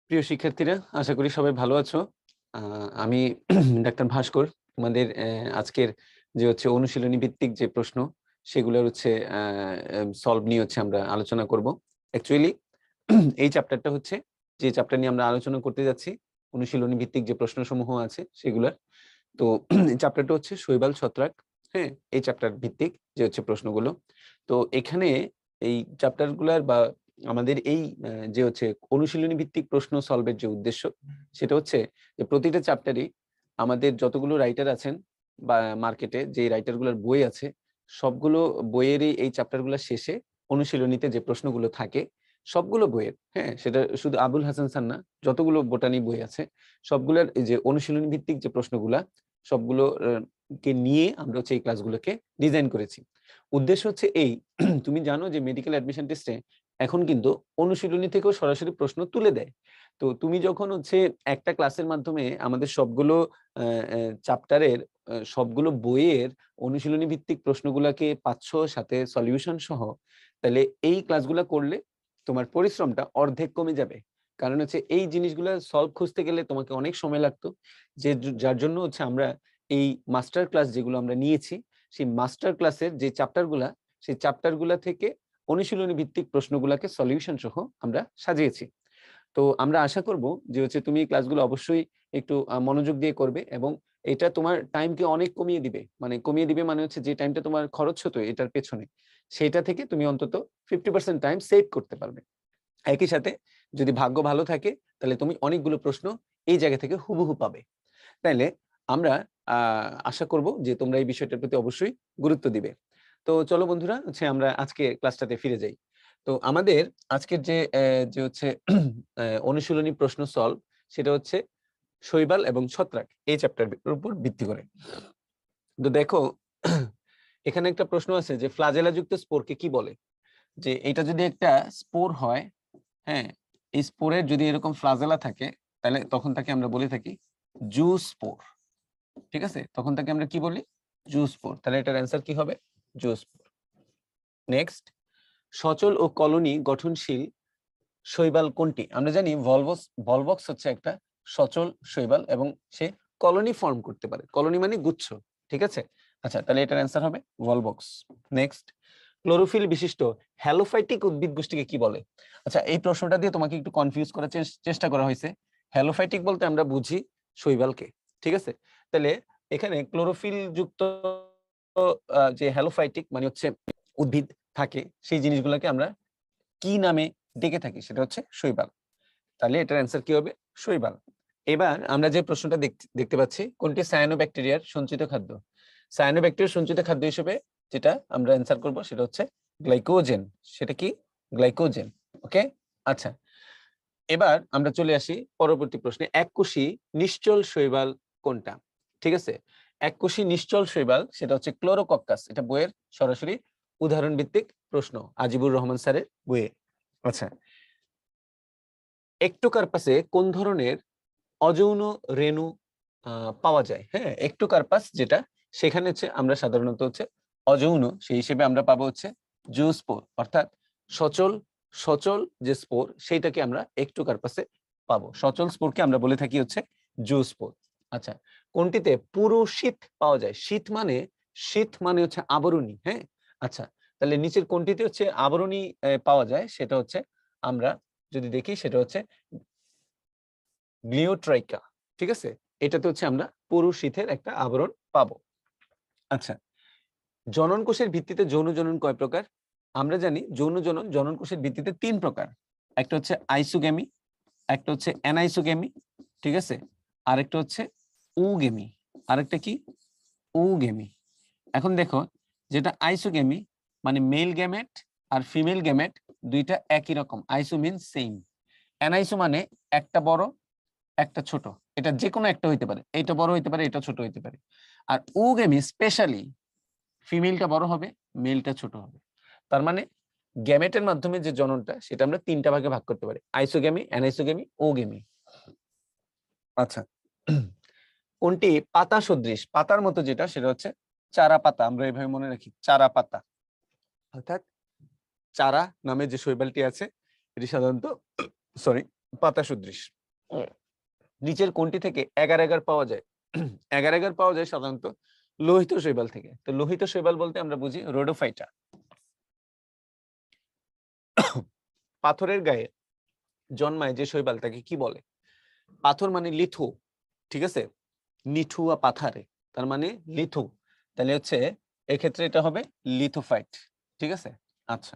প্রিয় শিক্ষার্থীরা, আশা করি সবাই ভালো আছো। আমি ডাক্তার ভাস্কর। তোমাদের আজকের যে হচ্ছে অনুশীলনী ভিত্তিক যে প্রশ্ন, সেগুলোর হচ্ছে সলভ নিয়ে হচ্ছে আমরা আলোচনা করব। অ্যাকচুয়ালি এই চ্যাপ্টারটা হচ্ছে যে চ্যাপ্টার নিয়ে আমরা আলোচনা করতে যাচ্ছি, অনুশীলনী ভিত্তিক যে প্রশ্নসমূহ আছে সেগুলার। তো এই চ্যাপ্টারটা হচ্ছে শৈবাল ছত্রাক। হ্যাঁ, এই চ্যাপ্টার ভিত্তিক যে হচ্ছে প্রশ্নগুলো। তো এখানে এই চ্যাপ্টারগুলার বা আমাদের এই যে হচ্ছে অনুশীলনী ভিত্তিক প্রশ্ন সলভের যে উদ্দেশ্য, সেটা হচ্ছে যে প্রতিটা চ্যাপ্টারই আমাদের যতগুলো রাইটার আছেন বা মার্কেটে যে রাইটারগুলোর বই আছে, সবগুলো বইয়েরই এই চ্যাপ্টারগুলোর শেষে অনুশীলনীতে যে প্রশ্নগুলো থাকে সবগুলো বইয়ের, হ্যাঁ, সেটা শুধু আবুল হাসান স্যার না, যতগুলো বোটানি বই আছে সবগুলোর এই যে অনুশীলনী ভিত্তিক যে প্রশ্নগুলা সবগুলো কে নিয়ে আমরা হচ্ছে এই ক্লাসগুলোকে ডিজাইন করেছি। উদ্দেশ্য হচ্ছে এই, তুমি জানো যে মেডিকেল অ্যাডমিশন টেস্টে এখন কিন্তু অনুশীলনী থেকেও সরাসরি প্রশ্ন তুলে দেয়। তো তুমি যখন হচ্ছে একটা ক্লাসের মাধ্যমে আমাদের সবগুলো চ্যাপ্টারের সবগুলো বইয়ের অনুশীলনী ভিত্তিক প্রশ্নগুলাকে পাচ্ছ সাথে সলিউশন সহ, তাহলে এই ক্লাসগুলা করলে তোমার পরিশ্রমটা অর্ধেক কমে যাবে। কারণ হচ্ছে এই জিনিসগুলো সলভ খুঁজতে গেলে তোমাকে অনেক সময় লাগতো, যে যার জন্য হচ্ছে আমরা এই মাস্টার ক্লাস যেগুলো আমরা নিয়েছি, সেই মাস্টার ক্লাসের যে চ্যাপ্টারগুলা, সেই চ্যাপ্টারগুলা থেকে অনুশীলনী ভিত্তিক প্রশ্নগুলাকে সলিউশন সহ আমরা সাজিয়েছি। তো আমরা আশা করব যে হচ্ছে তুমি এই ক্লাসগুলো অবশ্যই একটু মনোযোগ দিয়ে করবে, এবং এটা তোমার টাইমকে অনেক কমিয়ে দিবে। মানে কমিয়ে দিবে মানে হচ্ছে যে টাইমটা তোমার খরচ হতো এটার পেছনে, সেটা থেকে তুমি অন্তত 50% টাইম সেভ করতে পারবে। একই সাথে যদি ভাগ্য ভালো থাকে তাহলে তুমি অনেকগুলো প্রশ্ন এই জায়গা থেকে হুবহু পাবে। তাইলে আমরা আশা করব যে তোমরা এই বিষয়টার প্রতি অবশ্যই গুরুত্ব দিবে। তো চলো বন্ধুরা, হচ্ছে আমরা আজকে ক্লাসটাতে ফিরে যাই। তো আমাদের আজকের যে হচ্ছে অনুশীলনী প্রশ্ন সলভ, সেটা হচ্ছে শৈবাল এবং ছত্রাক এই চ্যাপ্টারের উপর ভিত্তি করে। তো দেখো, এখানে একটা প্রশ্ন আছে যে ফ্লাজেলাযুক্ত স্পোরকে কি বলে। যে এটা যদি একটা স্পোর হয়, হ্যাঁ, এই স্পোরের যদি এরকম ফ্লাজেলা থাকে, তাহলে তখন তাকে আমরা বলে থাকি জু স্পোর। ঠিক আছে, তখন তাকে আমরা কি বলি? জু স্পোর। তাহলে এটার অ্যান্সার কি হবে? জু স্পোর। নেক্সট, সচল ও কলোনি গঠনশীল শৈবাল কোনটি? আমরা জানি ভলবক্স হচ্ছে একটা সচল শৈবাল এবং সে কলোনি ফর্ম করতে পারে। কলোনি মানে গুচ্ছ। ঠিক আছে, আচ্ছা, তাহলে এটার অ্যান্সার হবে ভলবক্স। নেক্সট, ক্লোরোফিল বিশিষ্ট হ্যালোফাইটিক উদ্ভিদ গোষ্ঠীকে কি বলে? আচ্ছা, এই প্রশ্নটা দিয়ে তোমাকে একটু কনফিউজ করার চেষ্টা করা হয়েছে। হ্যালোফাইটিক বলতে আমরা বুঝি শৈবালকে। ঠিক আছে, তাহলে এখানে ক্লোরোফিল যুক্ত যে হ্যালোফাইটিক মানে হচ্ছে উদ্ভিদ থাকে, সেই জিনিসগুলোকে আমরা কি নামে ডেকে থাকি? সেটা হচ্ছে শৈবাল। তাহলে এটার অ্যান্সার কি হবে? শৈবাল। এবার আমরা যে প্রশ্নটা দেখতে পাচ্ছি, কোনটি সায়ানোব্যাকটেরিয়ার সঞ্চিত খাদ্য? সায়ানোব্যাকটেরিয়ার সঞ্চিত খাদ্য হিসেবে যেটা আমরা অ্যান্সার করব সেটা হচ্ছে গ্লাইকোজেন। সেটা কি? গ্লাইকোজেন। ওকে, আচ্ছা, এবার আমরা চলে আসি পরবর্তী প্রশ্নে। এককোষী নিশ্চল শৈবাল কোনটা? ঠিক আছে, এককোষী নিশ্চল শৈবাল সেটা হচ্ছে ক্লোরোকক্কাস। এটা বইয়ের সরাসরি উদাহরণ ভিত্তিক প্রশ্ন, আজিবুর রহমান স্যারের বইয়ে। আচ্ছা, একটোকার্পাসে কোন ধরনের অযৌন রেণু পাওয়া যায়? হ্যাঁ, একটোকার্পাস যেটা, সেখানে হচ্ছে আমরা সাধারণত হচ্ছে অযৌন, সেই হিসেবে আমরা পাবো হচ্ছে জুস্পোর, অর্থাৎ সচল সচল যে স্পোর সেইটাকে আমরা একটোকার্পাসে পাবো। সচল স্পোরকে আমরা বলে থাকি হচ্ছে জুস্পোর। আচ্ছা, কোনটিতে পুরো শীত পাওয়া যায়? শীত মানে হচ্ছে আবরণী। হ্যাঁ, আচ্ছা, তাহলে নিচের কোনটিতে হচ্ছে আবরণী পাওয়া যায়? সেটা হচ্ছে আমরা যদি দেখি সেটা হচ্ছে গ্লিওট্রাইকা। ঠিক আছে, এটাতে হচ্ছে আমরা পুরু শীতের একটা আবরণ পাবো। আচ্ছা, জনন কোষের ভিত্তিতে যৌন জনন কয় প্রকার? আমরা জানি যৌন জনন জনন কোষের ভিত্তিতে 3 প্রকার। একটা হচ্ছে আইসোগ্যামি, একটা হচ্ছে অ্যানাইসোগ্যামি, ঠিক আছে, আরেকটা হচ্ছে উগেমি। আরেকটা কি? উগেমি। এখন দেখো, যেটা আইসোগ্যামি মানে মেল গ্যামেট আর ফিমেল গ্যামেট দুইটা একই রকম। আইসো মিন্স সেম। অ্যানাইসো মানে একটা বড় একটা ছোট। এটা যে কোনো একটা হইতে পারে, এটা বড় হইতে পারে, এটা ছোট হইতে পারে। আর উগেমি স্পেশালি ফিমেলটা বড় হবে, মেলটা ছোট হবে। তার মানে গ্যামেটের মাধ্যমে যে জননটা সেটা আমরা 3টা ভাগে ভাগ করতে পারি: আইসোগ্যামি, অ্যানাইসোগ্যামি, ওগেমি। আচ্ছা, কোনটি পাতা সদৃশ? পাতার মতো যেটা সেটা হচ্ছে চারা পাতা। আমরা এইভাবে মনে রাখি, চারা পাতা। অর্থাৎ চারা নামে যে শৈবালটি আছে এটি সাধারণত পাতা সদৃশ। নিচের কোনটি থেকে এগার এগার পাওয়া যায়? এগার এগার পাওয়া যায় সাধারণত লোহিত শৈবাল থেকে। তো লোহিত শৈবাল বলতে আমরা বুঝি রোডোফাইটা। পাথরের গায়ে জন্মায় যে শৈবাল তাকে কি বলে? পাথর মানে লিথু, ঠিক আছে, নিঠু বা পাথারে, তার মানে লিথু, তাহলে হচ্ছে এক্ষেত্রে এটা হবে লিথোফাইট, ঠিক আছে। আচ্ছা,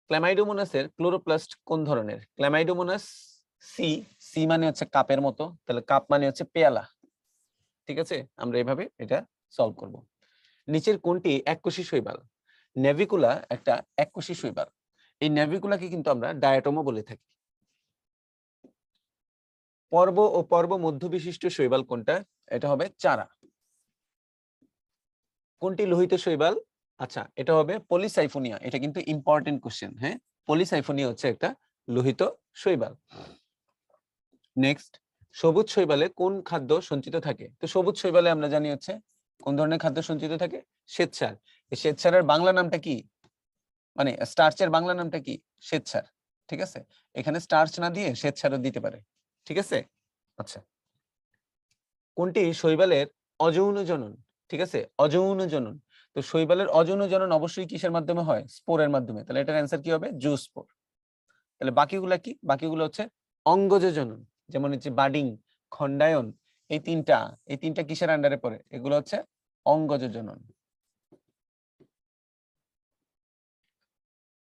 ক্ল্যামাইডোমোনাসের ক্লোরোপ্লাস্ট কোন ধরনের? ক্ল্যামাইডোমোনাস সি, সি মানে হচ্ছে কাপের মতো, তাহলে কাপ মানে হচ্ছে পেয়ালা, ঠিক আছে। আমরা এভাবে এটা সলভ করব। নিচের কোনটি এককোষী শৈবাল? নেভিকুলা একটা এককোষী শৈবাল। এই নেভিকুলাকে কিন্তু আমরা ডায়াটমও বলে থাকি। পর্ব ও পর্ব মধ্য বিশিষ্ট শৈবাল কোনটা? এটা হবে চারা। কোনটি লোহিত শৈবাল? আচ্ছা, এটা হবে পলিসাইফোনিয়া। এটা কিন্তু ইম্পর্টেন্ট কোশ্চেন, হ্যাঁ। পলিসাইফোনিয়া হচ্ছে একটা লোহিত শৈবাল। নেক্সট, সবুজ শৈবালে কোন খাদ্য সঞ্চিত থাকে? তো সবুজ শৈবালে আমরা জানি হচ্ছে কোন ধরনের খাদ্য সঞ্চিত থাকে? শ্বেতসার। এই শ্বেতসারের বাংলা নামটা কি? মানে স্টার্চের বাংলা নামটা কি? শ্বেতসার, ঠিক আছে। এখানে স্টার্চ না দিয়ে শ্বেতসারও দিতে পারে, ঠিক আছে। আচ্ছা, কোনটি শৈবালের অযৌন জনন? ঠিক আছে, অযৌন জনন। তো শৈবালের অযৌন জনন অবশ্যই কিসের মাধ্যমে হয়? স্পোরের মাধ্যমে। তাহলে এটার অ্যান্সার কি হবে? জুস্পোর। তাহলে বাকিগুলা কি? বাকিগুলো হচ্ছে অঙ্গজ জনন, যেমন হচ্ছে বাডিং, খন্ডায়ন, এই তিনটা কিসের আন্ডারে পড়ে? এগুলো হচ্ছে অঙ্গজ জনন।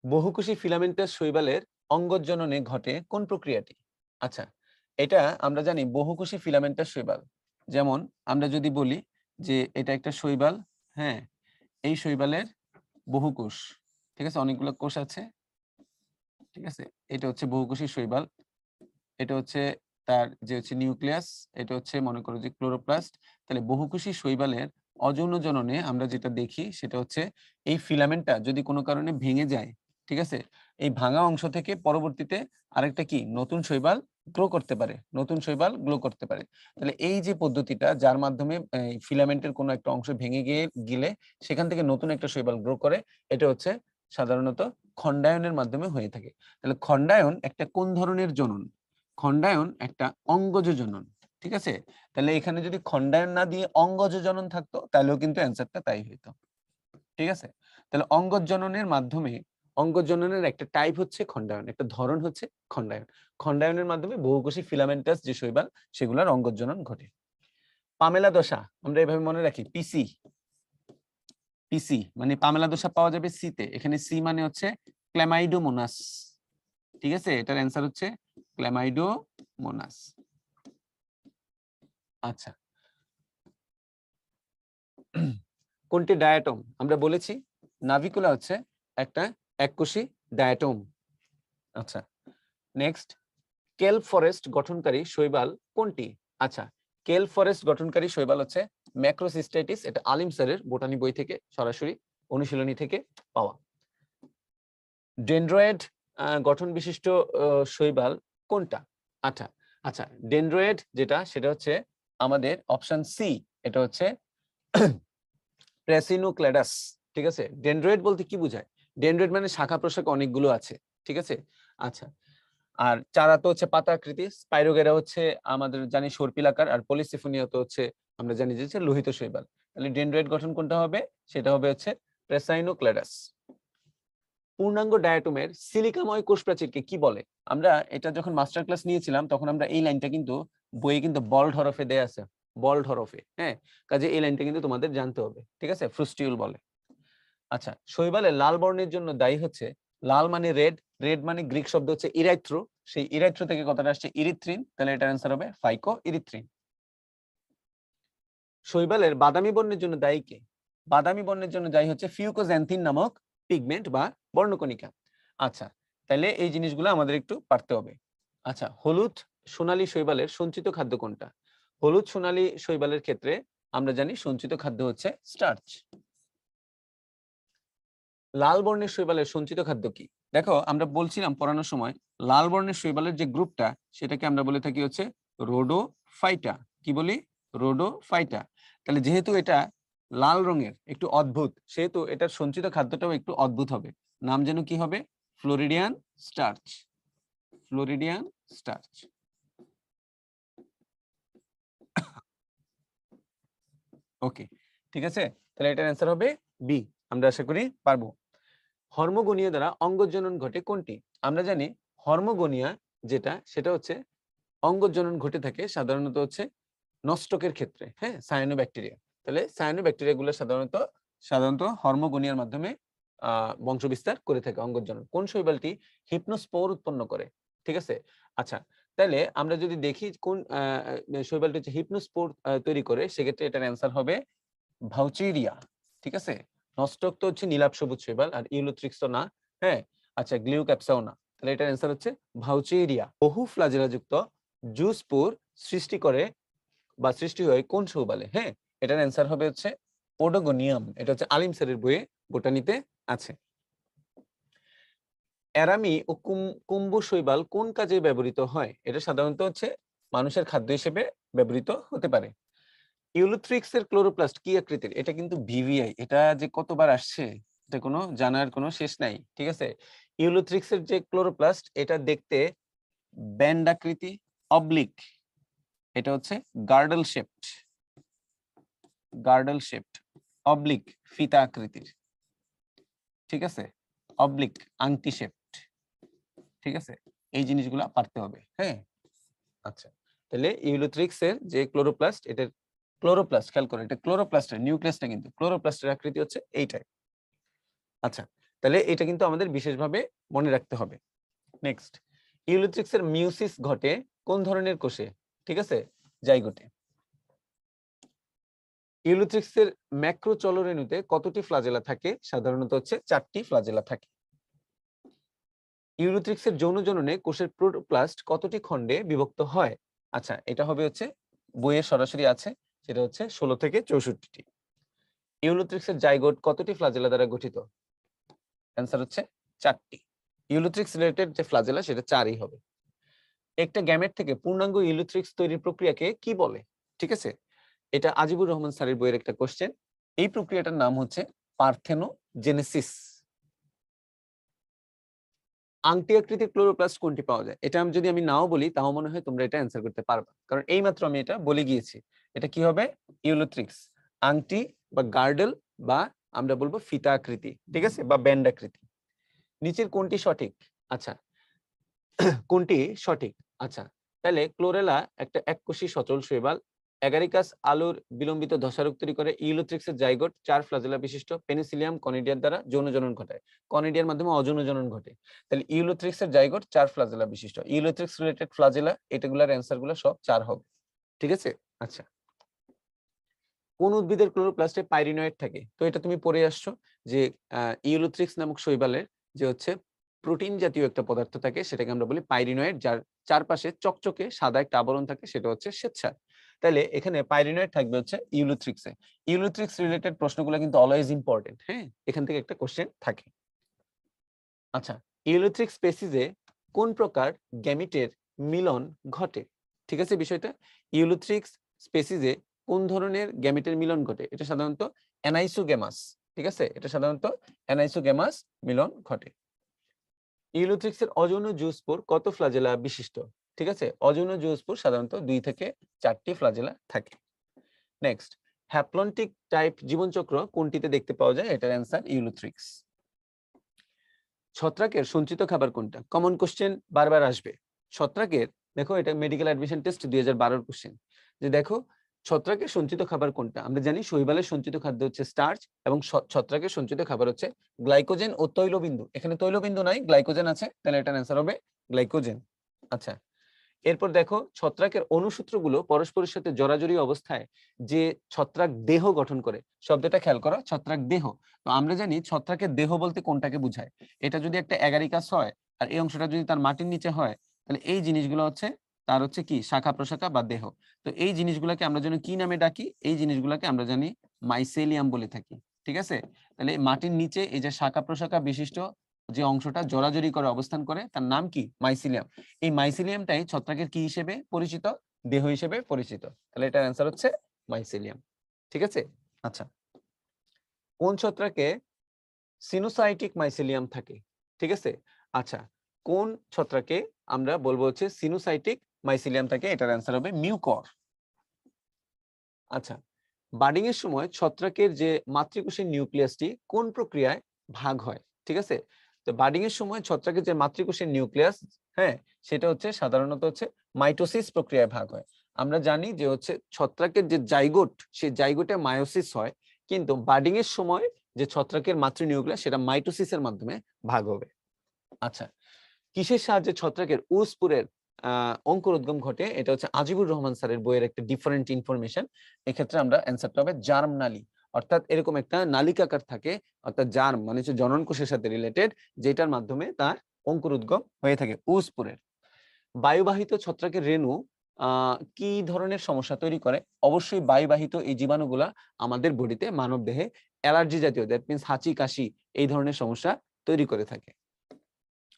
বহুকোষী ফিলামেন্টাস শৈবালের অঙ্গজ জননে ঘটে কোন প্রক্রিয়াটি? আচ্ছা, এটা আমরা জানি বহুকোষী ফিলামেন্টাস শৈবাল। যেমন আমরা যদি বলি যে এটা একটা শৈবাল, হ্যাঁ, এই শৈবালের বহুকোষ, ঠিক আছে, অনেকগুলো কোষ আছে, ঠিক আছে। এটা হচ্ছে বহুকোষী শৈবাল, এটা হচ্ছে তার যে হচ্ছে নিউক্লিয়াস, এটা হচ্ছে মনে করো যে ক্লোরোপ্লাস্ট। তাহলে বহুকোষী শৈবালের অযৌন জননে আমরা যেটা দেখি সেটা হচ্ছে এই ফিলামেন্টটা যদি কোনো কারণে ভেঙে যায়, ঠিক আছে, এই ভাঙা অংশ থেকে পরবর্তীতে আরেকটা কি নতুন শৈবাল গ্রো করতে পারে, নতুন শৈবাল গ্রো করতে পারে। তাহলে এই যে পদ্ধতিটা, যার মাধ্যমে ফিলামেন্টের কোনো একটা অংশ ভেঙে গেলে সেখান থেকে নতুন একটা শৈবাল গ্রো করে, এটা হচ্ছে সাধারণত খন্ডায়নের মাধ্যমে হয়ে থাকে। তাহলে খন্ডায়ন একটা কোন ধরনের জনন? খন্ডায়ন একটা অঙ্গজ জনন, ঠিক আছে। তাহলে এখানে যদি খন্ডায়ন না দিয়ে অঙ্গজ জনন থাকতো তাহলেও কিন্তু অ্যান্সারটা তাই হইতো, ঠিক আছে। তাহলে অঙ্গজ জননের মাধ্যমে, অঙ্গজ জননের একটা টাইপ হচ্ছে খন্ডায়ন, একটা ধরন হচ্ছে খন্ডায়ন। খন্ডায়নের মাধ্যমে বহুকোষী ফিলামেন্টাস যে শৈবাল সেগুলোর অঙ্গজ জনন ঘটে। পামেলা দশা আমরা এভাবে মনে রাখি, পিসি, পিসি মানে পামেলা দশা পাওয়া যাবে সি তে। এখানে সি মানে হচ্ছে ক্ল্যামাইডোমোনাস, ঠিক আছে, এটার অ্যান্সার হচ্ছে ক্ল্যামাইডোমোনাস। আচ্ছা, কোনটি ডায়াটম? আমরা বলেছি নাভিকুলা হচ্ছে একটা এককোষী ডায়াটম। আচ্ছা, নেক্সট, কেল ফরেস্ট গঠনকারী শৈবাল কোনটি? আচ্ছা, কেল ফরেস্ট গঠনকারী শৈবাল হচ্ছে ম্যাক্রোসিস্টাইটিস। এটা আলিম স্যারের বোটানি বই থেকে সরাসরি অনুশীলনী থেকে পাওয়া। ডেনড্রয়েড গঠন বিশিষ্ট শৈবাল কোনটা? আচ্ছা, আচ্ছা, ডেনড্রয়েড যেটা সেটা হচ্ছে আমাদের অপশন সি, এটা হচ্ছে প্রেসিনোক্লেডাস, ঠিক আছে। ডেনড্রয়েড বলতে কি বোঝায়? ডেনড্রয়েড মানে শাখা প্রশাখা অনেকগুলো আছে, ঠিক আছে। আচ্ছা, আর চারা তো হচ্ছে পাতা আকৃতি, স্পাইরোগেরা হচ্ছে আমাদের জানি সর্পিলাকার, আর পলিসিফোনিয়া তো হচ্ছে আমরা জানি যে লোহিত শৈবাল। তাহলে ডেনড্রয়েড গঠন কোনটা হবে? সেটা হবে হচ্ছে প্রেসাইনোক্লেডাস। পূর্ণাঙ্গ ডায়াটমের সিলিকাময় কোষ প্রাচীরকে কি বলে? আমরা এটা যখন মাস্টার ক্লাস নিয়েছিলাম তখন আমরা এই লাইনটা কিন্তু বইয়ে কিন্তু বল্ড হরফে দেয়া আছে, বল্ড হরফে, হ্যাঁ। কাজে এই লাইনটা কিন্তু তোমাদের জানতে হবে, ঠিক আছে। ফ্রুস্টিউল বলে। আচ্ছা, শৈবালে লাল বর্ণের জন্য দায়ী হচ্ছে, লাল মানে রেড, রেড মানে গ্রিক শব্দ হচ্ছে ইরাইথ্রো, সেই ইরাইথ্রো থেকে কথাটা আসছে ইরিথ্রিন, তাহলে এটার অ্যান্সার হবে ফাইকো ইরিথ্রিন। শৈবালের বাদামি বর্ণের জন্য দায়ী কে? বাদামি বর্ণের জন্য দায়ী হচ্ছে ফিউকোজ্যান্থিন নামক পিগমেন্ট বা বর্ণকণিকা। আচ্ছা, তাহলে এই জিনিসগুলো আমাদের একটু পারতে হবে। আচ্ছা, হলুদ সোনালী শৈবালের সঞ্চিত খাদ্য কোনটা? হলুদ সোনালী শৈবালের ক্ষেত্রে আমরা জানি সঞ্চিত খাদ্য হচ্ছে স্টার্চ। লাল বর্ণের শৈবালের সঞ্চিত খাদ্য কি? দেখো, আমরা বলছিলাম পড়ানোর সময় লাল বর্ণের শৈবালের যে গ্রুপটা সেটাকে আমরা বলে থাকি হচ্ছে রোডোফাইটা। কি বলি? রোডোফাইটা। তাহলে যেহেতু এটা লাল রঙের, একটু অদ্ভুত, সেহেতু এটার সঞ্চিত খাদ্যটাও একটু অদ্ভুত হবে। নাম যেন কি হবে? Floridean starch. Floridean starch. Okay, ঠিক আছে, তাহলে এটার অ্যান্সার হবে বি। আমরা আশা করি পারবো। হর্মোগোনিয়া দ্বারা অঙ্গজনন ঘটে কোনটি? আমরা জানি হর্মোগোনিয়া যেটা সেটা হচ্ছে অঙ্গজনন ঘটে থাকে সাধারণত হচ্ছে নষ্টকের ক্ষেত্রে, হ্যাঁ, সায়ানোব্যাকটেরিয়া। তাহলে সায়ানোব্যাকটেরিয়া গুলো সাধারণত হর্মোগোনিয়ার মাধ্যমে বংশবিস্তার করে থাকে অঙ্গজনন। কোন শৈবালটি হিপনোস্পোর উৎপন্ন করে? ঠিক আছে, আচ্ছা, তাহলে আমরা যদি দেখি কোন শৈবালটি হচ্ছে হিপনোস্পোর তৈরি করে, সেক্ষেত্রে এটার অ্যান্সার হবে ভাউচেরিয়া। ঠিক আছে, নষ্টক তো হচ্ছে নীলাভ সবুজ শৈবাল, আর ইউলোথ্রিক্স তো না, হ্যাঁ, আচ্ছা, গ্লিউক্যাপসাও না, তাহলে এটার অ্যান্সার হচ্ছে ভাউচেরিয়া। বহু ফ্লাজেলা যুক্ত জুসপোর সৃষ্টি করে বা সৃষ্টি হয় কোন শৈবালে? হ্যাঁ, এটার অ্যান্সার হবে হচ্ছে ওডোগোনিয়াম। এটা হচ্ছে আলিম স্যারের বইয়ে বোটানিতে আছে। অ্যারামি ও কুম্ভু শৈবাল কোন কাজে ব্যবহৃত হয়? এটা সাধারণত হচ্ছে মানুষের খাদ্য হিসেবে ব্যবহৃত হতে পারে। ইউলোথ্রিক্স এর ক্লোরোপ্লাস্ট কি আকৃতির? এটা কিন্তু ভিভিআই, এটা যে কতবার আসছে এটা কোনো জানার কোনো শেষ নাই। ঠিক আছে, ইউলোথ্রিক্স এর যে ক্লোরোপ্লাস্ট এটা দেখতে ব্যান্ড আকৃতি, অবলিক, এটা হচ্ছে গার্ডল শেপড, অবলিক ফিতা আকৃতির। ঠিক আছে, অবলিক আংটি শেপড। ঠিক আছে, এই জিনিসগুলো পারতে হবে, হ্যাঁ। আচ্ছা, তাহলে ইউলোথ্রিক্স এর যে ক্লোরোপ্লাস্ট, এটার ক্লোরোপ্লাস্ট খেয়াল করো, এটা ক্লোরোপ্লাস্টের নিউক্লিয়াসটা কিন্তু ক্লোরোপ্লাস্টের আকৃতি হচ্ছে এইটাই। আচ্ছা, তাহলে এটা কিন্তু আমাদের বিশেষভাবে মনে রাখতে হবে। নেক্সট, ইউলোথ্রিক্স এর মিউসিস ঘটে কোন ধরনের কোষে? ঠিক আছে, জাইগোটে। ইউলোথ্রিক্স এর ম্যাক্রোচলোরেণুতে কতটি ফ্লাজেলা থাকে? সাধারণত হচ্ছে 4টি ফ্লাজেলা থাকে। ইউলোথ্রিক্স এর যৌন জননে কোষের প্রোটোপ্লাস্ট কতটি খণ্ডে বিভক্ত হয়? আচ্ছা, এটা হবে হচ্ছে বইয়ে সরাসরি আছে, সেটা হচ্ছে 16 থেকে 64টি। ইউলোথ্রিক্স এর জাইগোট কতটি ফ্লাজেলা দ্বারা গঠিত? অ্যান্সার হচ্ছে 4টি। ইউলোথ্রিক্স রিলেটেড যে ফ্লাজেলা সেটা 4ই হবে। একটা গ্যামেট থেকে পূর্ণাঙ্গ ইউলোথ্রিক্স তৈরির প্রক্রিয়াকে কি বলে? ঠিক আছে, এটা আজিবুর রহমান স্যারের বইয়ের একটা কোশ্চেন। এই প্রক্রিয়াটার নাম হচ্ছে পার্থেনোজেনেসিস। আংটি আকৃতির ক্লোরোপ্লাস্ট কোনটি পাওয়া যায়? এটা যদি আমি নাও বলি তাও মনে হয় তোমরা এটা অ্যান্সার করতে পারবা, কারণ এইমাত্র আমি এটা বলে গিয়েছি। এটা কি হবে? ইউলোথ্রিক্স, আংটি বা গার্ডল, বা আমরা বলবো ফিতা আকৃতি, ঠিক আছে, বা ব্যান্ড আকৃতি। নিচের কোনটি সঠিক? আচ্ছা, কোনটি সঠিক? আচ্ছা, তাহলে ক্লোরেলা একটা এককোষী সচল শৈবাল। এগারিকাস আলুর বিলম্বিত দশারোগ তৈরি করে। ইউলোথ্রিক্সের জাইগোট 4 ফ্লাজেলা বিশিষ্ট। পেনিসিলিয়াম কনিডিয়ার দ্বারা যৌন জনন ঘটায়। কনিডিয়ার মাধ্যমে অযৌন জনন ঘটে। তাহলে ইউলোথ্রিক্সের জাইগোট 4 ফ্লাজেলা বিশিষ্ট। ইউলোথ্রিক্স রিলেটেড ফ্লাজেলা এটাগুলোর অ্যান্সার গুলো সব 4 হবে। ঠিক আছে, আচ্ছা, কোন উদ্ভিদের ক্লোরোপ্লাস্টে পাইরিনয়েড থাকে? তো এটা তুমি পড়ে আসছো যে ইউলোথ্রিক্স নামক শৈবালের যে হচ্ছে প্রোটিন জাতীয় একটা পদার্থ থাকে, সেটাকে আমরা বলি পাইরিনয়েড, যার চারপাশে চকচকে সাদা একটা আবরণ থাকে, সেটা হচ্ছে শ্বেতসার। তাহলে এখানে পাইরিনয়েড থাকবে হচ্ছে ইউলোথ্রিক্সে। ইউলোথ্রিক্স রিলেটেড প্রশ্নগুলো কিন্তু অলওয়েজ ইম্পর্টেন্ট, হ্যাঁ, এখান থেকে একটা কোশ্চেন থাকে। আচ্ছা, ইউলোথ্রিক্স স্পেসিসে কোন প্রকার গ্যামিটের মিলন ঘটে? ঠিক আছে, বিষয়টা ইউলোথ্রিক্স স্পেসিসে কোন ধরনের গ্যামিটের মিলন ঘটে? এটা সাধারণত অ্যানাইসোগ্যামাস। ঠিক আছে, এটা সাধারণত অ্যানাইসোগ্যামাস মিলন ঘটে। ইউলোথ্রিক্স এর অযৌন জুস্পোর কত ফ্লাজেলা বিশিষ্ট? ঠিক আছে, অযৌন জুস্পোর সাধারণত 2 থেকে 4টি ফ্লাজেলা থাকে। নেক্সট, হ্যাপ্লন্টিক টাইপ জীবনচক্র কোনটিতে দেখতে পাওয়া যায়? এটার অ্যান্সার ইউলোথ্রিক্স। ছত্রাকের সঞ্চিত খাবার কোনটা? কমন কোশ্চেন বারবার আসবে। ছত্রাকের, দেখো এটা মেডিকেল অ্যাডমিশন টেস্ট 2012 কোশ্চেন, যে দেখো ছত্রাকের সঞ্চিত খাবার কোনটা? আমরা জানি শৈবালের সঞ্চিত খাদ্য হচ্ছে স্টার্চ, এবং ছত্রাকের সঞ্চিত খাবার হচ্ছে গ্লাইকোজেন ও তৈলবিন্দু। এখানে তৈলবিন্দু নাই, গ্লাইকোজেন আছে, তাহলে এটার অ্যান্সার হবে গ্লাইকোজেন। আচ্ছা, এরপর দেখো ছত্রাকের অনুসূত্রগুলো পরস্পরের সাথে জোড়াজড়ি অবস্থায় যে ছত্রাক দেহ গঠন করে, শব্দটা খেয়াল করো, ছত্রাক দেহ। তো আমরা জানি ছত্রাকের দেহ বলতে কোনটাকে বোঝায়? এটা যদি একটা এগারিকাস হয় আর এই অংশটা যদি তার মাটির নিচে হয়, তাহলে এই জিনিসগুলো হচ্ছে তার হচ্ছে কি শাখা প্রশাখা বা দেহ। তো এই জিনিসগুলোকে আমরা জানি কি নামে ডাকি? এই জিনিসগুলোকে আমরা জানি মাইসেলিয়াম বলে থাকি। ঠিক আছে, তাহলে মাটির নিচে এই যে শাখা প্রশাখা বিশিষ্ট যে অংশটা জোড়াজড়ি করে অবস্থান করে তার নাম কি? মাইসিলিয়াম। এই মাইসিলিয়ামটাই ছত্রাকের কি হিসেবে পরিচিত? দেহ হিসেবে পরিচিত। তাহলে এটার অ্যান্সার হচ্ছে মাইসিলিয়াম। ঠিক আছে, আচ্ছা, কোন ছত্রাকে সিনোসাইটিক মাইসিলিয়াম থাকে? ঠিক আছে, আচ্ছা, কোন ছত্রাকে আমরা বলবো হচ্ছে সিনোসাইটিক মাইসিলিয়াম থাকে, এটার অ্যান্সার হবে মিউকর। আচ্ছা, বার্ডিং এর সময় ছত্রাকের যে মাতৃকোষের নিউক্লিয়াসটি কোন প্রক্রিয়ায় ভাগ হয়? ঠিক আছে, তো বার্ডিং এর সময় ছত্রাকের যে মাতৃকোষের নিউক্লিয়াস, হ্যাঁ, সেটা হচ্ছে সাধারণত হচ্ছে মাইটোসিস প্রক্রিয়ায় ভাগ হয়। আমরা জানি যে হচ্ছে ছত্রাকের যে জাইগোট, সেই জাইগোটে মায়োসিস হয়, কিন্তু বার্ডিং এর সময় যে ছত্রাকের মাতৃ নিউক্লিয়াস সেটা মাইটোসিসের মাধ্যমে ভাগ হবে। আচ্ছা, কিসের সাহায্যে ছত্রাকের ওস্পুরের অঙ্কুরোদ্গম ঘটে? এটা হচ্ছে আজিবুর রহমান স্যারের বইয়ের একটা ডিফারেন্ট ইনফরমেশন। এক্ষেত্রে আমরা অ্যান্সারটা হবে জার্ম নালী, অর্থাৎ এরকম একটা নালিকাকার থাকে, অর্থাৎ জার্ম মানে হচ্ছে জনন কোষের সাথে রিলেটেড, যেটার মাধ্যমে তার অঙ্কুরোদ্গম হয়ে থাকে ওস্পুরের। বায়ুবাহিত ছত্রাকের রেণু কি ধরনের সমস্যা তৈরি করে? অবশ্যই বায়ুবাহিত এই জীবাণুগুলা আমাদের বডিতে, মানব দেহে অ্যালার্জি জাতীয়, দ্যাট মিন্স হাঁচি কাশি এই ধরনের সমস্যা তৈরি করে থাকে।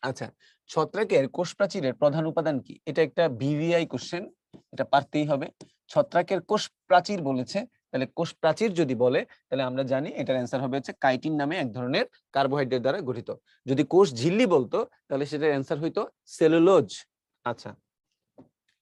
আচ্ছা, ছত্রাকের কোষ প্রাচীরের প্রধান উপাদান কি? এটা একটা ভিভিআই কোশ্চেন, এটা পারতেই হবে। ছত্রাকের কোষ প্রাচীর বলেছে, তাহলে কোষ প্রাচীর যদি বলে তাহলে আমরা জানি এটার অ্যান্সার হবে হচ্ছে কাইটিন নামে এক ধরনের কার্বোহাইড্রেট দ্বারা গঠিত। যদি কোষ ঝিল্লি বলতো তাহলে সেটার অ্যান্সার হইতো সেলুলোজ। আচ্ছা,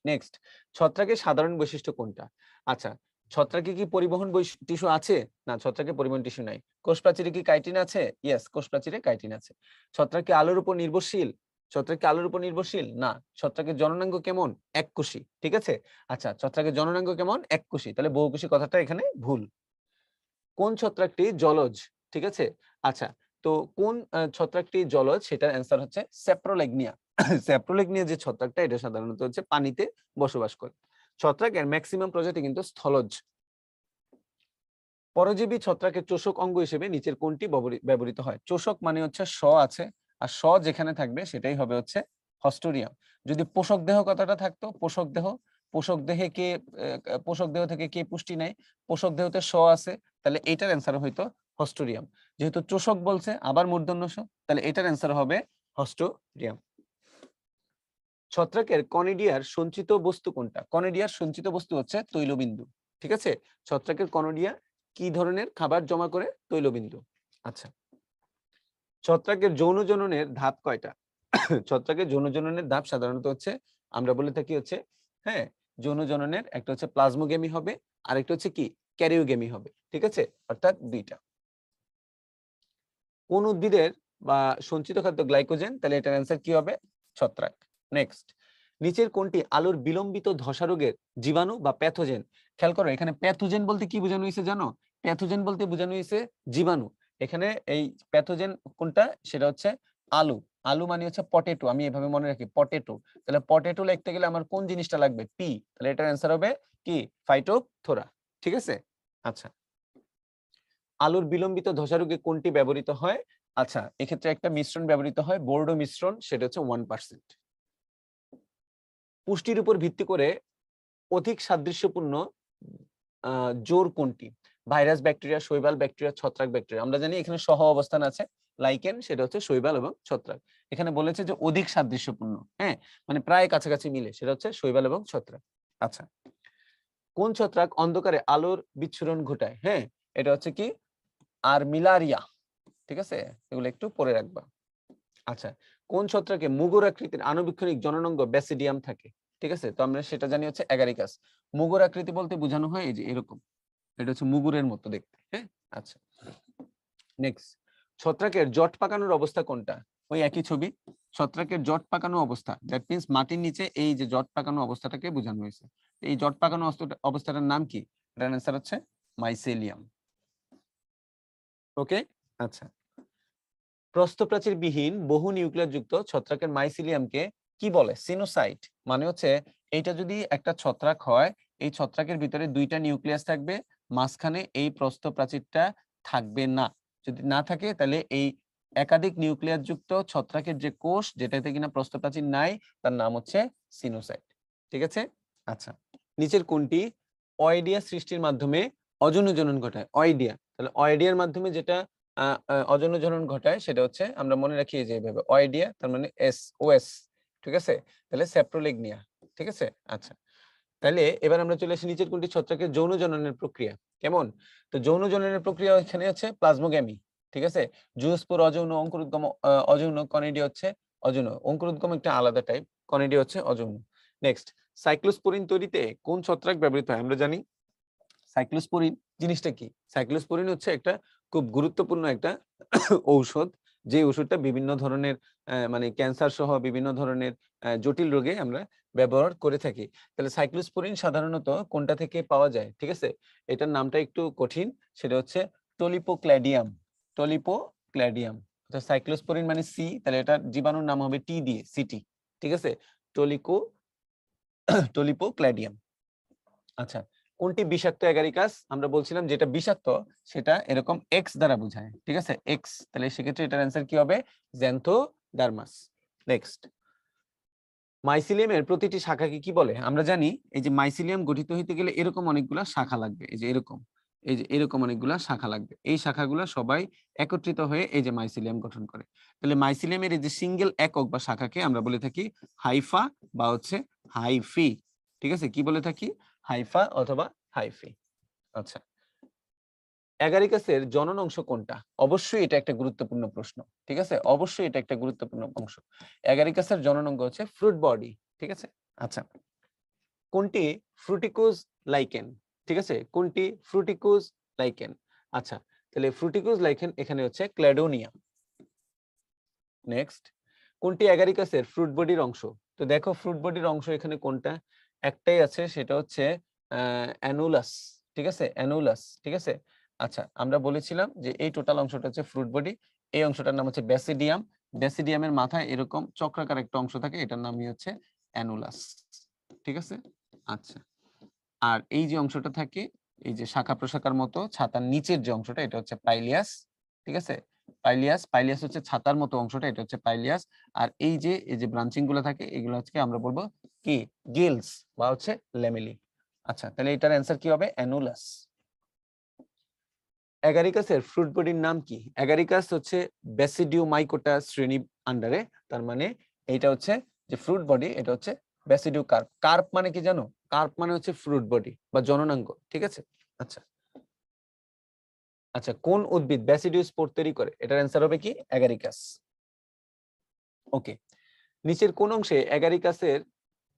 নেক্সট, ছত্রাকের সাধারণ বৈশিষ্ট্য কোনটা? আচ্ছা, ছত্রাকে কি পরিবহন টিস্যু আছে? না, ছত্রাকে পরিবহন টিস্যু নাই। কোষ প্রাচীরে কি কাইটিন আছে? ইয়েস, কোষ প্রাচীরে কাইটিন আছে। ছত্রাক কি আলোর উপর নির্ভরশীল? ছত্রাক কি আলোর উপর নির্ভরশীল? না। ছত্রাকের জননাঙ্গ কেমন? এককোষী। ঠিক আছে, আচ্ছা, ছত্রাকের জননাঙ্গ কেমন? এককোষী, তাহলে বহুকোষী কথাটা এখানে ভুল। কোন ছত্রাকটি জলজ? ঠিক আছে, আচ্ছা, তো কোন ছত্রাকটি জলজ সেটার অ্যান্সার হচ্ছে স্যাপ্রোলেগনিয়া। স্যাপ্রোলেগনিয়া যে ছত্রাকটা, এটা সাধারণত হচ্ছে পানিতে বসবাস করে। ছত্রাকের ম্যাক্সিমাম প্রজাতি কিন্তু স্থলজ। পরজীবী ছত্রাকের চোষক অঙ্গ হিসেবে নিচের কোনটি ব্যবহৃত হয়? চোষক মানে হচ্ছে স আছে, আর স যেখানে থাকবে সেটাই হবে হচ্ছে হস্টোরিয়াম। যদি পোষক দেহ কথাটা থাকতো, পোষক দেহ, পোষক দেহে কে, পোষক দেহ থেকে কে পুষ্টি নেয়? পোষক দেহতে স আছে, তাহলে এটার অ্যান্সার হইতো হস্টোরিয়াম। যেহেতু চোষক বলছে আবার মূর্ধন্য স, তাহলে এটার অ্যান্সার হবে হস্টোরিয়াম। ছত্রাকের কনিডিয়ার সঞ্চিত বস্তু কোনটা? কনিডিয়ার সঞ্চিত বস্তু হচ্ছে তৈলবিন্দু। ঠিক আছে, ছত্রাকের কনিডিয়া কি ধরনের খাবার জমা করে? তৈলবিন্দু। আচ্ছা, ছত্রাকের যৌন জননের ধাপ কয়টা? ছত্রাকের যৌন জননের ধাপ সাধারণত হচ্ছে আমরা বলে থাকি হচ্ছে, হ্যাঁ, যৌন জননের একটা হচ্ছে প্লাজমোগেমি হবে, আরেকটা হচ্ছে কি ক্যারিওগেমি হবে। ঠিক আছে, অর্থাৎ দুইটা। কোন উদ্ভিদের বা সঞ্চিত খাদ্য গ্লাইকোজেন? তাহলে এটার অ্যান্সার কি হবে? ছত্রাক। নেক্সট, নিচের কোনটি আলোর বিলম্বিত ধসা রোগের জীবাণু বা প্যাথোজেন? খেয়াল করো, এখানে প্যাথোজেন বলতে কি বোঝানো হয়েছে জানো? প্যাথোজেন বলতে বোঝানো হয়েছে জীবাণু। এখানে এই প্যাথোজেন কোনটা, সেটা হচ্ছে আলু। আলু মানে হচ্ছে পটেটো, আমি এভাবে মনে রাখি পটেটো। তাহলে পটেটো লিখতে গেলে আমার কোন জিনিসটা লাগবে? পি, তাহলে এটার অ্যান্সার হবে কি ফাইটোথোরা। ঠিক আছে, আচ্ছা, আলুর বিলম্বিত ধসা রোগে কোনটি ব্যবহৃত হয়? আচ্ছা, এক্ষেত্রে একটা মিশ্রণ ব্যবহৃত হয়, বোর্ডো মিশ্রণ, সেটা হচ্ছে 1%। পুষ্টির উপর ভিত্তি করে অধিক সাদৃশ্যপূর্ণ জোর কোনটি? ভাইরাস, ব্যাকটেরিয়া, শৈবাল, ব্যাকটেরিয়া, ছত্রাক, ব্যাকটেরিয়া। আমরা জানি এখানে সহ অবস্থান আছে লাইকেন, সেটা হচ্ছে শৈবাল এবং ছত্রাক। এখানে বলেছে যে অধিক সাদৃশ্যপূর্ণ, হ্যাঁ, মানে প্রায় কাছাকাছি মিলে, সেটা হচ্ছে শৈবাল এবং ছত্রাক। আচ্ছা, কোন ছত্রাক অন্ধকারে আলোর বিচ্ছুরণ ঘটায়? হ্যাঁ, এটা হচ্ছে কি আর্মিলারিয়া। ঠিক আছে, এগুলো একটু পরে রাখবা। আচ্ছা, কোন ছত্রাকে মুগুর আকৃতির আণুবীক্ষণিক জননাঙ্গ ব্যাসিডিয়াম থাকে? ঠিক আছে, তো আমরা সেটা জানি হচ্ছে অ্যাগারিকাস। মুগুর আকৃতি বলতে বোঝানো হয় এই যে এরকম, এটা হচ্ছে মুগুরের মতো দেখতে। হ্যাঁ, আচ্ছা, নেক্সট, ছত্রাকের জট পাকানোর অবস্থা কোনটা? ওই একই ছবি, ছত্রাকের জট পাকানো অবস্থা, দ্যাট মিন্স মাটির নিচে এই যে জট পাকানো অবস্থাটাকে বোঝানো হয়েছে। এই জট পাকানো অবস্থাটার নাম কি? এটার অ্যান্সার হচ্ছে মাইসেলিয়াম। ওকে, আচ্ছা, প্রস্থপ্রাচীরবিহীন বহু নিউক্লিয়াস যুক্ত ছত্রাকের মাইসিলিয়ামকে কি বলে? সিনোসাইট। মানে হচ্ছে এইটা যদি একটা ছত্রাক হয়, এই ছত্রাকের ভিতরে দুইটা নিউক্লিয়াস থাকবে, মাঝখানে এই প্রস্থপ্রাচীরটা থাকবে না। যদি না থাকে তাহলে এই একাধিক নিউক্লিয়াস যুক্ত ছত্রাকের যে কোষ, যেটাতে কিনা প্রস্থপ্রাচীর নাই, তার নাম হচ্ছে সিনোসাইট। ঠিক আছে, আচ্ছা, নিচের কোনটি অয়েডিয়া সৃষ্টির মাধ্যমে অযৌন জনন ঘটায়? অয়েডিয়া, তাহলে অয়েডিয়ার মাধ্যমে যেটা অযৌন জনন ঘটায় সেটা হচ্ছে আমরা মনে রাখি যে এইভাবে অয়েডিয়া, তার মানে এস ও এস। ঠিক আছে, তাহলে স্যাপ্রোলেগনিয়া। ঠিক আছে, আচ্ছা, তাহলে এবার আমরা চলে আসি নিচের কোনটি ছত্রাকের যৌন জননের প্রক্রিয়া কেমন? তো যৌন জননের প্রক্রিয়া এখানে হচ্ছে প্লাজমোগ্যামি। ঠিক আছে, জুসপোর অযৌন অঙ্কুরোদ্গম, অযৌন কনিডি হচ্ছে অযৌন। অঙ্কুরোদ্গম একটা আলাদা টাইপ, কনিডিয়া হচ্ছে অযৌন। নেক্সট, সাইক্লোস্পোরিন তৈরিতে কোন ছত্রাক ব্যবহৃত হয়? আমরা জানি সাইক্লোস্পোরিন জিনিসটা কি? সাইক্লোস্পোরিন হচ্ছে একটা খুব গুরুত্বপূর্ণ একটা ঔষধ। যে ওষুধটা বিভিন্ন ধরনের মানে ক্যান্সার সহ বিভিন্ন ধরনের জটিল রোগে আমরা ব্যবহার করে থাকি। তাহলে সাইক্লোস্পোরিন সাধারণত কোনটা থেকে পাওয়া যায়? ঠিক আছে? এটার নামটা একটু কঠিন। সেটা হচ্ছে টলিপোক্ল্যাডিয়াম। টলিপোক্ল্যাডিয়াম। তো সাইক্লোস্পোরিন মানে সি, তাহলে এটার জীবাণুর নাম হবে টি দিয়ে, সিটি। ঠিক আছে? টলিপোক্ল্যাডিয়াম। আচ্ছা, কোনটি বিষাক্ত এগারিকাস? আমরা বলছিলাম যেটা বিষাক্ত সেটা এরকম এক্স দ্বারা বোঝায়। ঠিক আছে? এক্স। তাহলে সেক্ষেত্রে এটার অ্যান্সার কি হবে? জ্যান্থোডার্মাস। নেক্সট, মাইসিলিয়ামের প্রতিটি শাখাকে কি বলে? আমরা জানি এই যে মাইসিলিয়াম গঠিত হইতে গেলে এরকম অনেকগুলা শাখা লাগবে। এই যে এরকম, এই যে এরকম অনেকগুলা শাখা লাগবে। এই শাখাগুলা সবাই একত্রিত হয়ে এই যে মাইসিলিয়াম গঠন করে। তাহলে মাইসিলিয়ামের এই যে সিঙ্গেল একক বা শাখাকে আমরা বলে থাকি হাইফা বা হচ্ছে হাইফি। ঠিক আছে? কি বলে থাকি? হাইফা অথবা হাইফি। আচ্ছা, এগারিকাসের জনন অংশ কোনটা? অবশ্যই এটা একটা গুরুত্বপূর্ণ প্রশ্ন। ঠিক আছে? অবশ্যই এটা একটা গুরুত্বপূর্ণ অংশ। এগারিকাসের জনন অঙ্গ হচ্ছে ফ্রুট বডি। ঠিক আছে? আচ্ছা, কোনটি ফ্রুটিকোজ লাইকেন? ঠিক আছে? কোনটি ফ্রুটিকোজ লাইকেন? আচ্ছা, তাহলে ফ্রুটিকোজ লাইকেন এখানে হচ্ছে ক্ল্যাডোনিয়া। নেক্সট, কোনটি এগারিকাসের ফ্রুট বডির অংশ? তো দেখো ফ্রুট বডির অংশ এখানে কোনটা? একটাই আছে, সেটা হচ্ছে অ্যানুলাস। ঠিক আছে? অ্যানুলাস। ঠিক আছে? আচ্ছা, আমরা বলেছিলাম যে এই টোটাল অংশটা হচ্ছে ফ্রুট বডি। এই অংশটার নাম হচ্ছে ব্যাসিডিয়াম। ব্যাসিডিয়ামের মাথায় এরকম চক্রাকার একটা অংশ থাকে, এটার নামই হচ্ছে অ্যানুলাস। ঠিক আছে? আচ্ছা, আর এই যে অংশটা থাকে, এই যে শাখা প্রশাখার মতো ছাতার নিচের যে অংশটা, এটা হচ্ছে পাইলিয়াস। ঠিক আছে? পাইলিয়াস, পাইলিয়াস হচ্ছে ছাতার মতো অংশটা, এটা হচ্ছে পাইলিয়াস। আর এই যে ব্রাঞ্চিং গুলো থাকে, এগুলো হচ্ছে আমরা বলবো কি? গিলস বা হচ্ছে ল্যামেলি। আচ্ছা, তাহলে এটার অ্যান্সার কি হবে? অ্যানুলাস। এগারিকাসের ফ্রুট বডির নাম কি? এগারিকাস হচ্ছে ব্যাসিডিওমাইকোটা শ্রেণী আন্ডারে। তার মানে এইটা হচ্ছে যে ফ্রুট বডি, এটা হচ্ছে ব্যাসিডিও কার্প। কার্প মানে কি জানো? কার্প মানে হচ্ছে ফ্রুট বডি বা জননাঙ্গ। ঠিক আছে? আচ্ছা, আচ্ছা, কোন উদ্ভিদ ব্যাসিডিও স্পোর তৈরি করে? এটার অ্যান্সার হবে কি? এগারিকাস। ওকে, নিচের কোন অংশে এগারিকাসের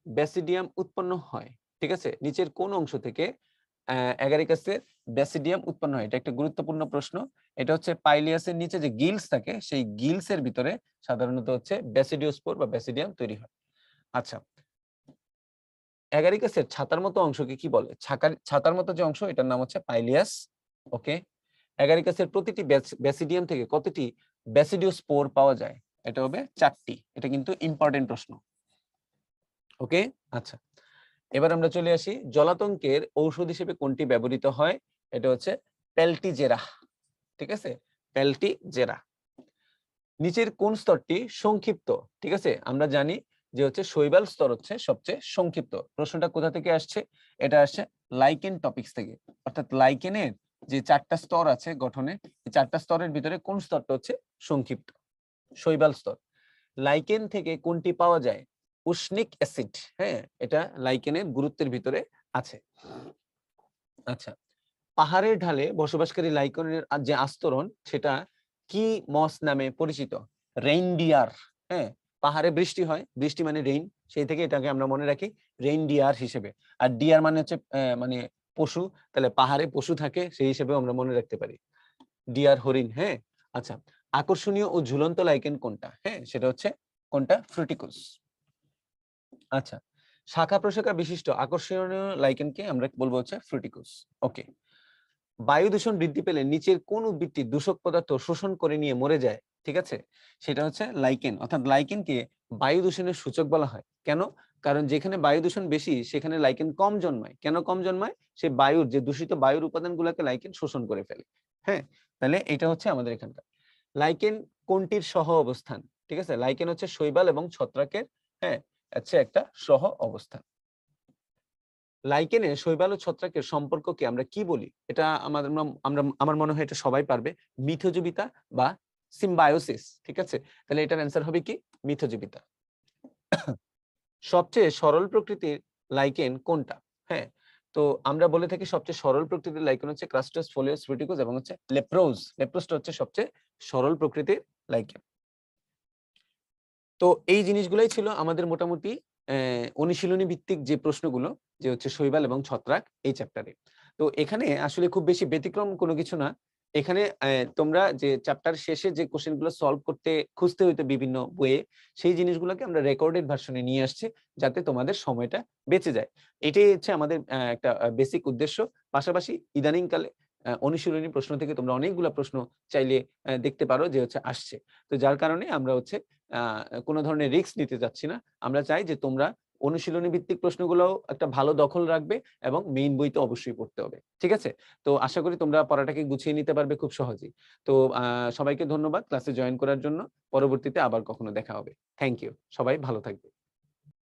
ব্যাসিডিয়াম উৎপন্ন হয়? ঠিক আছে? নিচের কোন অংশ থেকে এগারিকাসের ব্যাসিডিয়াম উৎপন্ন হয়? এটা একটা গুরুত্বপূর্ণ প্রশ্ন। এটা হচ্ছে পাইলিয়াসের নিচে যে গিলস থাকে, সেই গিলসের ভিতরে সাধারণত হচ্ছে ব্যাসিডিওস্পোর বা ব্যাসিডিয়াম তৈরি হয়। আচ্ছা, এগারিকাসের ছাতার মতো অংশকে কি বলে? ছাতার মতো যে অংশ, এটার নাম হচ্ছে পাইলিয়াস। ওকে, এগারিকাসের প্রতিটি ব্যাসিডিয়াম থেকে কতটি ব্যাসিডিওস্পোর পাওয়া যায়? এটা হবে 4টি। এটা কিন্তু ইম্পর্টেন্ট প্রশ্ন। ওকে, আচ্ছা, এবার আমরা চলে আসি জলাতঙ্কের ঔষধ হিসেবে কোনটি ব্যবহৃত হয়? এটা হচ্ছে পেলটিজেরা। ঠিক আছে? পেলটিজেরা। নিচের কোন স্তরটি সংক্ষিপ্ত? ঠিক আছে? আমরা জানি যে হচ্ছে শৈবাল স্তর হচ্ছে সবচেয়ে সংক্ষিপ্ত। প্রশ্নটা কোথা থেকে আসছে? এটা আসছে লাইকেন টপিকস থেকে। অর্থাৎ লাইকেনের যে 4টা স্তর আছে গঠনে, এই 4টা স্তরের ভিতরে কোন স্তরটা হচ্ছে সংক্ষিপ্ত? শৈবাল স্তর। লাইকেন থেকে কোনটি পাওয়া যায়? উষ্ণিক অ্যাসিড। হ্যাঁ, এটা লাইকেনের গুরুত্বের ভিতরে আছে। আচ্ছা, পাহাড়ের ঢালে বসবাসকারী লাইকেনের যে আস্তরণ, সেটা কি মস নামে পরিচিত? রেইনডিয়ার। হ্যাঁ, পাহাড়ে বৃষ্টি হয়, বৃষ্টি মানে রেইন, সেই থেকে এটাকে আমরা মনে রাখি রেইনডিয়ার হিসেবে। আর ডিয়ার মানে হচ্ছে মানে পশু, তাহলে পাহাড়ে পশু থাকে, সেই হিসেবে আমরা মনে রাখতে পারি ডিয়ার, হরিণ। হ্যাঁ, আচ্ছা, আকর্ষণীয় ও ঝুলন্ত লাইকেন কোনটা? হ্যাঁ, সেটা হচ্ছে কোনটা? ফ্রুটিকুস। আচ্ছা, শাখা প্রশাখা বিশিষ্ট আকর্ষণীয় লাইকেনকে আমরা বলবো হচ্ছে ফ্রুটিকুস। ওকে, বায়ু দূষণ বৃদ্ধি পেলে নিচের কোন উদ্ভিদটি দূষক পদার্থ শোষণ করে নিয়ে মরে যায়? ঠিক আছে? সেটা হচ্ছে লাইকেন। অর্থাৎ লাইকেনকে বায়ু দূষণের সূচক বলা হয়। কেন? কারণ যেখানে বায়ু দূষণ বেশি, সেখানে লাইকেন কম জন্মায়। কেন কম জন্মায়? সে বায়ুর যে দূষিত বায়ুর উপাদানগুলোকে লাইকেন শোষণ করে ফেলে। হ্যাঁ, তাহলে এটা হচ্ছে আমাদের এখানকার। লাইকেন কোনটির সহ অবস্থান? ঠিক আছে? লাইকেন হচ্ছে শৈবাল এবং ছত্রাকের, হ্যাঁ, হচ্ছে একটা সহ অবস্থান। লাইকেনে শৈবাল ও ছত্রাকের সম্পর্ককে আমরা কি বলি? এটা আমাদের আমার মনে হয় এটা সবাই পারবে। মিথজীবিতা বা সিম্বায়োসিস। ঠিক আছে? তাহলে এটার অ্যান্সার হবে কি? মিথজীবিতা। সবচেয়ে সরল প্রকৃতির লাইকেন কোনটা? হ্যাঁ, তো আমরা বলে থাকি সবচেয়ে সরল প্রকৃতির লাইকেন হচ্ছে ক্রাস্টাস, ফোলিয়াস, ফ্রুটিকোজ এবং হচ্ছে লেপ্রোজ। লেপ্রোজটা হচ্ছে সবচেয়ে সরল প্রকৃতির লাইকেন। তো এই জিনিসগুলাই ছিল আমাদের মোটামুটি অনুশীলনী ভিত্তিক যে প্রশ্নগুলো, যে হচ্ছে শৈবাল এবং ছত্রাক এই চ্যাপ্টারে। তো এখানে আসলে খুব বেশি ব্যতিক্রম কোনো কিছু না। এখানে তোমরা যে চ্যাপ্টার শেষে যে কোয়েশ্চেন গুলো সলভ করতে খুঁজতে হইতো বিভিন্ন বইয়ে, সেই জিনিসগুলোকে আমরা রেকর্ডেড ভার্সনে নিয়ে আসছি, যাতে তোমাদের সময়টা বেঁচে যায়। এটাই হচ্ছে আমাদের একটা বেসিক উদ্দেশ্য। পাশাপাশি ইদানিংকালে অনুশীলনী প্রশ্ন থেকে তোমরা অনেকগুলা প্রশ্ন চাইলে দেখতে পারো যে হচ্ছে আসছে। তো যার কারণে আমরা হচ্ছে আ কোন ধরনের রিস্ক নিতে চাচ্ছি না। আমরা চাই যে তোমরা অনুশীলনী ভিত্তিক প্রশ্নগুলোও একটা ভালো দখল রাখবে এবং মেইন বই তো অবশ্যই পড়তে হবে। ঠিক আছে? তো আশা করি তোমরা পড়াটাকে গুছিয়ে নিতে পারবে খুব সহজেই। তো সবাইকে ধন্যবাদ ক্লাসে জয়েন করার জন্য। পরবর্তীতে আবার কখনো দেখা হবে। Thank you. সবাই ভালো থাকবে।